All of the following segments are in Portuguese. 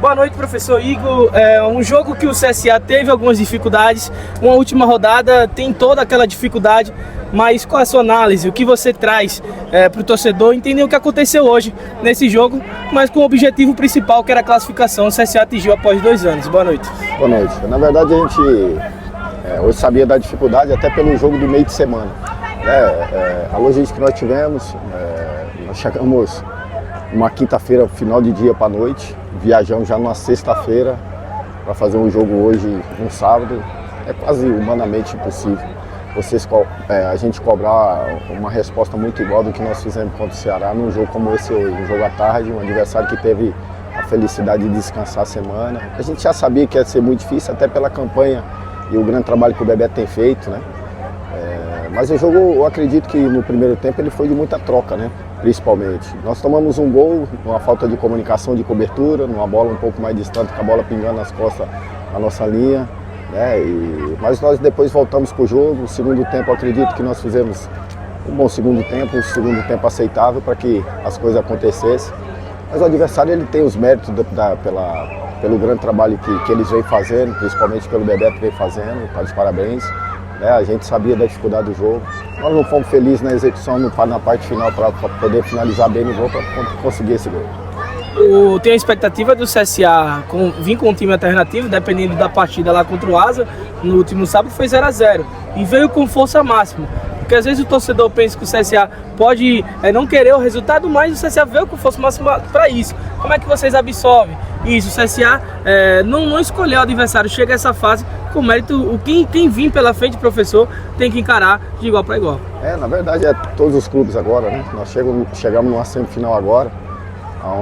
Boa noite, professor Igor. É um jogo que o CSA teve algumas dificuldades, uma última rodada tem toda aquela dificuldade, mas qual a sua análise, o que você traz para o torcedor entender o que aconteceu hoje nesse jogo, mas com o objetivo principal que era a classificação, o CSA atingiu após 2 anos. Boa noite. Boa noite. Na verdade a gente hoje sabia da dificuldade até pelo jogo do meio de semana. A logística que nós tivemos, nós chegamos uma quinta-feira, final de dia para noite, viajamos já numa sexta-feira para fazer um jogo hoje, um sábado. É quase humanamente impossível a gente cobrar uma resposta muito igual do que nós fizemos contra o Ceará num jogo como esse hoje, um jogo à tarde, um adversário que teve a felicidade de descansar a semana. A gente já sabia que ia ser muito difícil, até pela campanha e o grande trabalho que o Bebeto tem feito, né? Mas o jogo, eu acredito que no primeiro tempo ele foi de muita troca, né? Principalmente. Nós tomamos um gol, uma falta de comunicação, de cobertura, numa bola um pouco mais distante, com a bola pingando nas costas da nossa linha, né? Mas nós depois voltamos para o jogo. O segundo tempo, eu acredito que nós fizemos um bom segundo tempo aceitável para que as coisas acontecessem. Mas o adversário ele tem os méritos pelo grande trabalho que eles vêm fazendo, principalmente pelo Bebeto que vem fazendo, tá de parabéns. A gente sabia da dificuldade do jogo. Nós não fomos felizes na execução na parte final para poder finalizar bem no gol, para conseguir esse gol. Tem a expectativa do CSA vir com um time alternativo, dependendo da partida lá contra o Asa, no último sábado foi 0-0 e veio com força máxima. Porque às vezes o torcedor pensa que o CSA pode não querer o resultado, mas o CSA veio com força máxima para isso. Como é que vocês absorvem isso? O CSA não escolheu o adversário, chega a essa fase com mérito. Quem vir pela frente, professor, tem que encarar de igual para igual. Na verdade todos os clubes agora, né? Nós chegamos numa semifinal agora,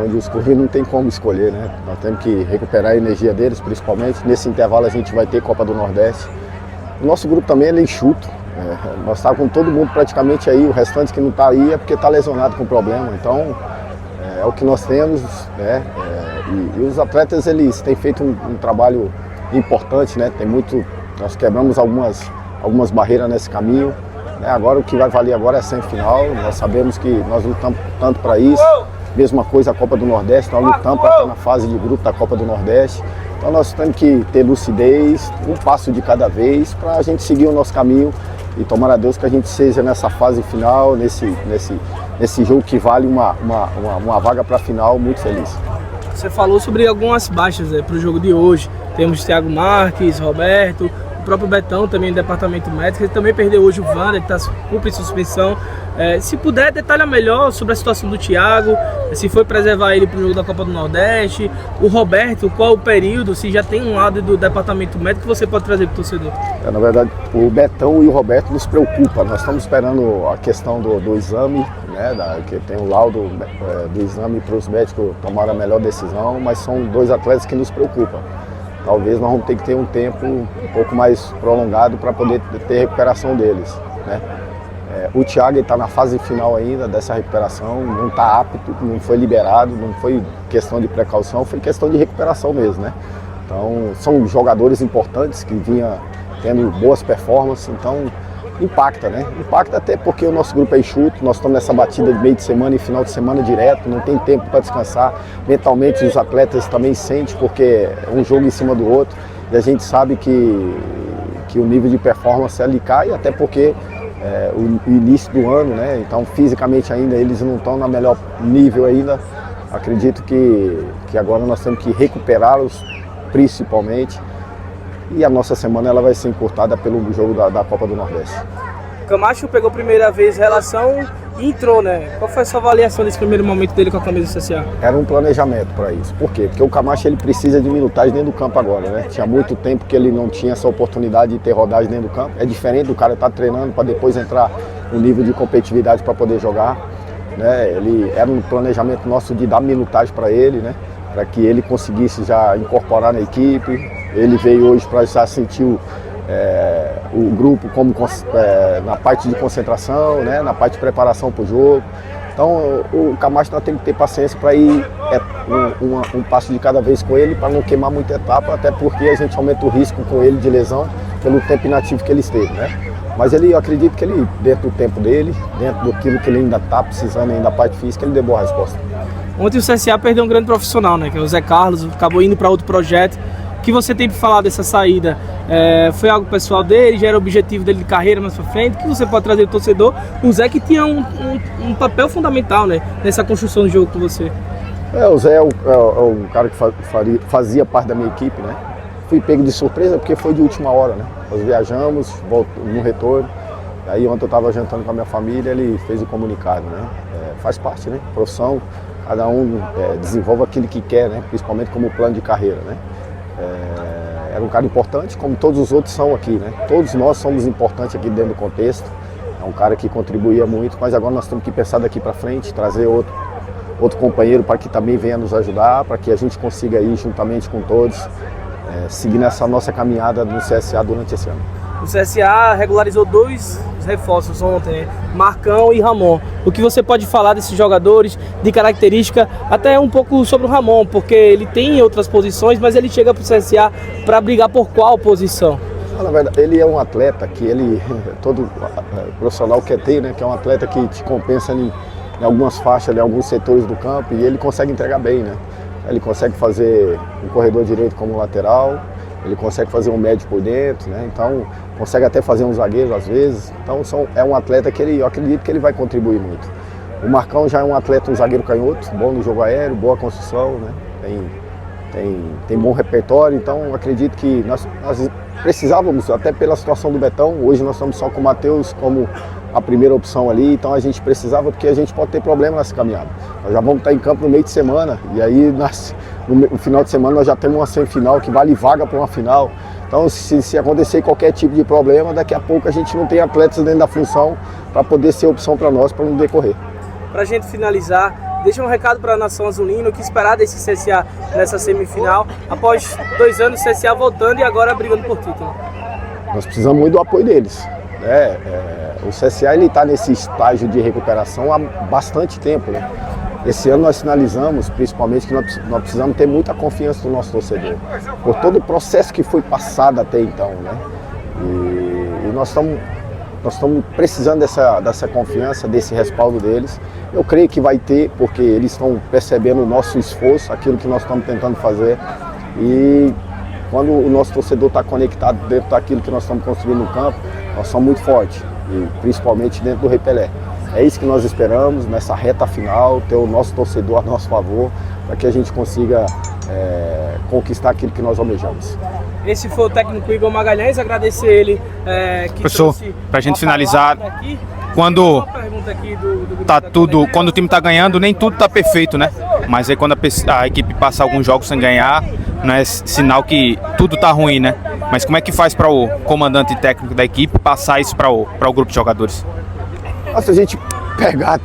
onde os clubes não tem como escolher, né? Nós temos que recuperar a energia deles, principalmente. Nesse intervalo a gente vai ter Copa do Nordeste. O nosso grupo também é enxuto. Nós estávamos com todo mundo praticamente aí, o restante que não está aí é porque está lesionado com problema. Então é o que nós temos, né? E os atletas eles têm feito um trabalho importante, né? Nós quebramos algumas barreiras nesse caminho. Agora o que vai valer agora é a semifinal. Nós sabemos que nós lutamos tanto para isso. Mesma coisa a Copa do Nordeste, nós lutamos para estar na fase de grupo da Copa do Nordeste. Então nós temos que ter lucidez, um passo de cada vez, para a gente seguir o nosso caminho e tomar a Deus que a gente seja nessa fase final, nesse jogo que vale uma vaga para a final, muito feliz. Você falou sobre algumas baixas para o jogo de hoje. Temos Thiago Marques, Roberto, o próprio Betão também do departamento médico. Ele também perdeu hoje o Wander, que está cumpre suspensão. Se puder, detalha melhor sobre a situação do Thiago, se foi preservar ele para o jogo da Copa do Nordeste. O Roberto, qual o período, se já tem um lado do departamento médico que você pode trazer para o torcedor? Na verdade, o Betão e o Roberto nos preocupam. Nós estamos esperando a questão do exame, né, que tem o laudo do exame para os médicos tomarem a melhor decisão, mas são 2 atletas que nos preocupam. Talvez nós vamos ter que ter um tempo um pouco mais prolongado para poder ter recuperação deles, né? O Thiago está na fase final ainda dessa recuperação, não está apto, não foi liberado, não foi questão de precaução, foi questão de recuperação mesmo, né? Então são jogadores importantes que vinham tendo boas performances, então impacta, né? Impacta até porque o nosso grupo é enxuto, nós estamos nessa batida de meio de semana e final de semana direto, não tem tempo para descansar. Mentalmente os atletas também sentem, porque é um jogo em cima do outro, e a gente sabe que o nível de performance ali cai, até porque o início do ano, né? Então fisicamente ainda eles não estão no melhor nível ainda. Acredito que agora nós temos que recuperá-los principalmente. E a nossa semana ela vai ser encurtada pelo jogo da Copa do Nordeste. Camacho pegou a primeira vez relação e entrou, né? Qual foi a sua avaliação nesse primeiro momento dele com a camisa do CSA? Era um planejamento para isso. Por quê? Porque o Camacho ele precisa de minutagem dentro do campo agora, né? Tinha muito tempo que ele não tinha essa oportunidade de ter rodagem dentro do campo. É diferente do cara estar treinando para depois entrar no nível de competitividade para poder jogar, né? Era um planejamento nosso de dar minutagem para ele, né? Para que ele conseguisse já incorporar na equipe. Ele veio hoje para já sentir o grupo como na parte de concentração, né, na parte de preparação para o jogo. Então o Camacho tem que ter paciência para ir um passo de cada vez com ele, para não queimar muita etapa, até porque a gente aumenta o risco com ele de lesão pelo tempo inativo que ele esteve, né? Mas eu acredito que ele, dentro do tempo dele, dentro daquilo que ele ainda está precisando, ainda da parte física, ele deu boa resposta. Ontem o CSA perdeu um grande profissional, né? Que é o Zé Carlos, acabou indo para outro projeto. O que você tem para falar dessa saída? Foi algo pessoal dele, já era objetivo dele de carreira mais para frente? O que você pode trazer do torcedor? O Zé que tinha um papel fundamental, né? Nessa construção do jogo com você. O Zé é o cara que fazia parte da minha equipe, né? Fui pego de surpresa porque foi de última hora, né? Nós viajamos, no retorno. Aí ontem eu estava jantando com a minha família, ele fez o comunicado, né? Faz parte, né? Profissão, cada um desenvolve aquilo que quer, né? Principalmente como plano de carreira, né? Era um cara importante, como todos os outros são aqui, né? Todos nós somos importantes aqui dentro do contexto. É um cara que contribuía muito, mas agora nós temos que pensar daqui para frente, trazer outro companheiro para que também venha nos ajudar, para que a gente consiga ir juntamente com todos, seguir nessa nossa caminhada no CSA durante esse ano. O CSA regularizou 2 reforços ontem, né? Marcão e Ramon. O que você pode falar desses jogadores, de característica, até um pouco sobre o Ramon, porque ele tem outras posições, mas ele chega para o CSA para brigar por qual posição? Na verdade, ele é um atleta que todo profissional quer ter, né? Que é um atleta que te compensa em algumas faixas, em alguns setores do campo, e ele consegue entregar bem, né? Ele consegue fazer um corredor direito como lateral, ele consegue fazer um médio por dentro, né? Então consegue até fazer um zagueiro às vezes. Então é um atleta que eu acredito que ele vai contribuir muito. O Marcão já é um atleta, um zagueiro canhoto, bom no jogo aéreo, boa construção, né? Tem bom repertório, então acredito que nós precisávamos, até pela situação do Betão, hoje nós estamos só com o Matheus como a primeira opção ali, então a gente precisava, porque a gente pode ter problema nessa caminhada. Nós já vamos estar em campo no meio de semana, e aí no final de semana nós já temos uma semifinal que vale vaga para uma final. Então se acontecer qualquer tipo de problema, daqui a pouco a gente não tem atletas dentro da função para poder ser opção para nós, para não decorrer. Para a gente finalizar, deixa um recado para a nação azulina, o que esperar desse CSA nessa semifinal, após 2 anos o CSA voltando e agora brigando por título. Nós precisamos muito do apoio deles. O CSA está nesse estágio de recuperação há bastante tempo, né? Esse ano nós finalizamos, principalmente, que nós precisamos ter muita confiança do nosso torcedor, por todo o processo que foi passado até então, né? E nós estamos precisando dessa confiança, desse respaldo deles. Eu creio que vai ter, porque eles estão percebendo o nosso esforço, aquilo que nós estamos tentando fazer. E quando o nosso torcedor está conectado dentro daquilo que nós estamos construindo no campo, nós somos muito fortes, e principalmente dentro do Rei Pelé. É isso que nós esperamos nessa reta final, ter o nosso torcedor a nosso favor, para que a gente consiga conquistar aquilo que nós almejamos. Esse foi o técnico Igor Magalhães, agradecer ele. Professor, para a gente finalizar, quando quando o time está ganhando, nem tudo está perfeito, né? Mas aí quando a equipe passa alguns jogos sem ganhar, não é sinal que tudo está ruim, né? Mas como é que faz para o comandante técnico da equipe passar isso para o grupo de jogadores? Se a gente pegar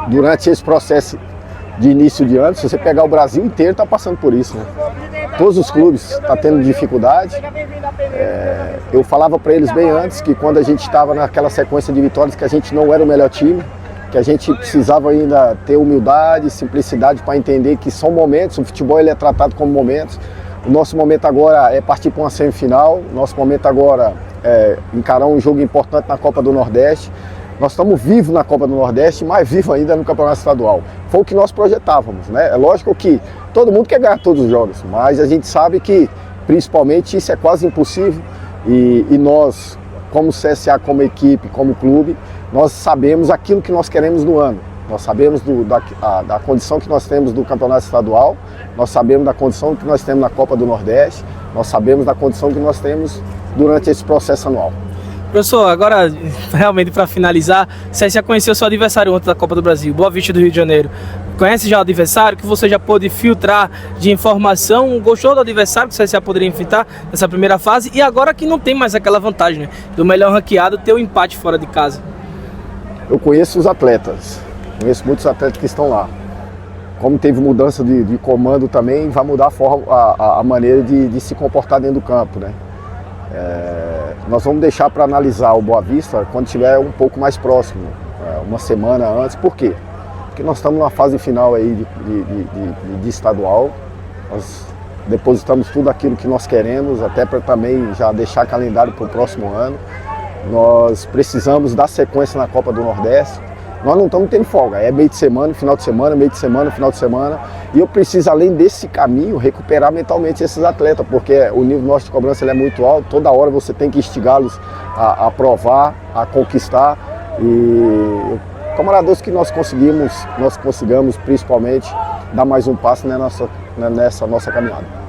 durante esse processo de início de ano, se você pegar o Brasil inteiro, está passando por isso, né? Todos os clubes estão tendo dificuldade. Eu falava para eles bem antes que quando a gente estava naquela sequência de vitórias, que a gente não era o melhor time, que a gente precisava ainda ter humildade, simplicidade para entender que são momentos, o futebol ele é tratado como momentos. O nosso momento agora é partir para uma semifinal, o nosso momento agora é encarar um jogo importante na Copa do Nordeste. Nós estamos vivos na Copa do Nordeste, mais vivos ainda no Campeonato Estadual. Foi o que nós projetávamos, né? É lógico que todo mundo quer ganhar todos os jogos, mas a gente sabe que, principalmente, isso é quase impossível. E nós, como CSA, como equipe, como clube, nós sabemos aquilo que nós queremos no ano. Nós sabemos da condição que nós temos do Campeonato Estadual, nós sabemos da condição que nós temos na Copa do Nordeste, nós sabemos da condição que nós temos durante esse processo anual. Professor, agora realmente para finalizar, você já conheceu seu adversário ontem da Copa do Brasil, Boa Vista do Rio de Janeiro. Conhece já o adversário, que você já pôde filtrar de informação? Gostou do adversário que você já poderia enfrentar nessa primeira fase? E agora que não tem mais aquela vantagem, né, do melhor ranqueado ter o empate fora de casa. Eu conheço os atletas, conheço muitos atletas que estão lá. Como teve mudança de comando também, vai mudar a maneira de se comportar dentro do campo, né? Nós vamos deixar para analisar o Boa Vista quando estiver um pouco mais próximo, uma semana antes. Por quê? Porque nós estamos na fase final aí de estadual, nós depositamos tudo aquilo que nós queremos, até para também já deixar calendário para o próximo ano. Nós precisamos dar sequência na Copa do Nordeste, nós não estamos tendo folga, é meio de semana, final de semana, meio de semana, final de semana, e eu preciso, além desse caminho, recuperar mentalmente esses atletas, porque o nível nosso de cobrança ele é muito alto, toda hora você tem que instigá-los a provar, a conquistar, e tomara a Deus que nós consigamos principalmente dar mais um passo nessa nossa caminhada.